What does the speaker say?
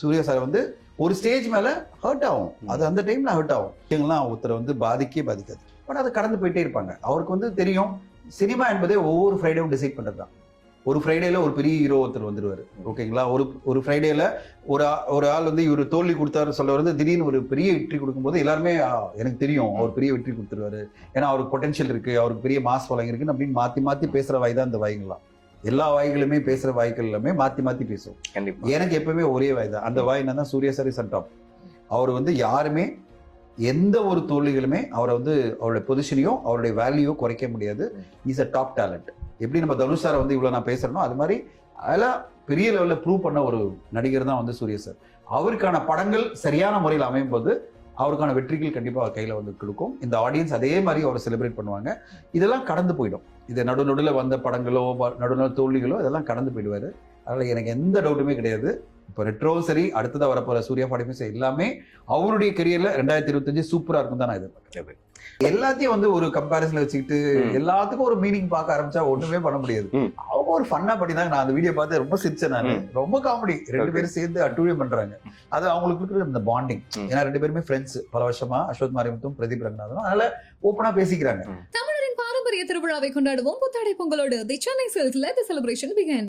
Surya sir வந்து ஒரு stage மேல ஹர்ட் ஆகும், அது அந்த டைம்ல ஹர்ட் ஆகும். எங்கெல்லாம் ஒருத்தர் வந்து பாதிக்காது, பட் அதை கடந்து போயிட்டே இருப்பாங்க. அவருக்கு வந்து தெரியும் சினிமா என்பதே ஒவ்வொரு ஃப்ரைடேவும் டிசைட் பண்றதுதான். ஒரு ஃப்ரைடேல ஒரு பெரிய ஹீரோ ஒருத்தர் வந்துருவாரு, ஓகேங்களா. ஒரு ஃப்ரைடேல ஒரு ஆள் வந்து இவர் தோல்வி கொடுத்தாரு சொல்ல வந்து திடீர்னு ஒரு பெரிய வெற்றி கொடுக்கும்போது எல்லாருமே எனக்கு தெரியும் அவர் பெரிய வெற்றி கொடுத்துருவாரு, ஏன்னா அவருக்கு பொட்டன்ஷியல் இருக்கு, அவருக்கு பெரிய மாஸ் ஃபாலோயிங் இருக்குன்னு அப்படின்னு மாத்தி பேசுற வாய் தான் இந்த வாய்ங்களாம். எல்லா வாய்களுமே பேசுற வாய்கள் எல்லாமே மாத்தி பேசும். எனக்கு எப்பவுமே ஒரே வாய் தான், அந்த வாய் என்னன்னா Suriya sir is on top. அவர் வந்து யாருமே எந்த ஒரு தோல்விகளுமே அவரை வந்து அவருடைய பொசிஷனையோ அவருடைய வேல்யூயோ குறைக்க முடியாது. Is a top talent. எப்படி நம்ம தனுஷ் சாரை வந்து இவ்வளவு நான் பேசுறேனோ அது மாதிரி அதெல்லாம் பெரிய லெவல்ல ப்ரூவ் பண்ண ஒரு நடிகர் தான் வந்து சூர்யா சார். அவருக்கான படங்கள் சரியான முறையில் அமையும் போது அவருக்கான வெற்றிகள் கண்டிப்பா கையில வந்து கொடுக்கும். இந்த ஆடியன்ஸ் அதே மாதிரி அவரை செலிப்ரேட் பண்ணுவாங்க. இதெல்லாம் கடந்து போயிடும். இது நடுநடுல வந்த படங்களோ நடுநடு தோல்விகளோ இதெல்லாம் கடந்து போயிடுவாரு. அதனால எனக்கு எந்த டவுட்டுமே கிடையாது. இப்போ ரெட்ரோவும் சரி, அடுத்ததான் வரப்போற சூர்யா படமே சரி, எல்லாமே அவருடைய கெரியர்ல 2025 சூப்பரா இருக்கும் தான் நான் எதிர்பார்க்கிறேன். எல்லாத்தையும் வந்து ஒரு கம்பேரிசன்ல வச்சுக்கிட்டு எல்லாத்துக்கும் ஒரு மீனிங் பார்க்க ஆரம்பிச்சா ஒண்ணுமே பண்ண முடியாது. அவங்க ஒரு ஃபன்னா பண்ணி தான். நான் அந்த வீடியோ பார்த்து ரொம்ப சிரிச்சேன். நான் ரொம்ப காமெடி, ரெண்டு பேரும் சேர்ந்து அட்டூழியம் பண்றாங்க. அது அவங்களுக்கு இருக்கிற இந்த பாண்டிங். ஏன்னா ரெண்டு பேருமே ஃப்ரெண்ட்ஸ் பல வருஷமா, அஸ்வத் மாரிமுத்தும் பிரதீப் ரங்கநாதனும். அதனால ஓப்பனா பேசிக்கிறாங்க. தமிழரின் பாரம்பரிய திருவிழாவை கொண்டாடுவோம் புத்தாடை பொங்கலோடு. The Chennai silks let the celebration begin.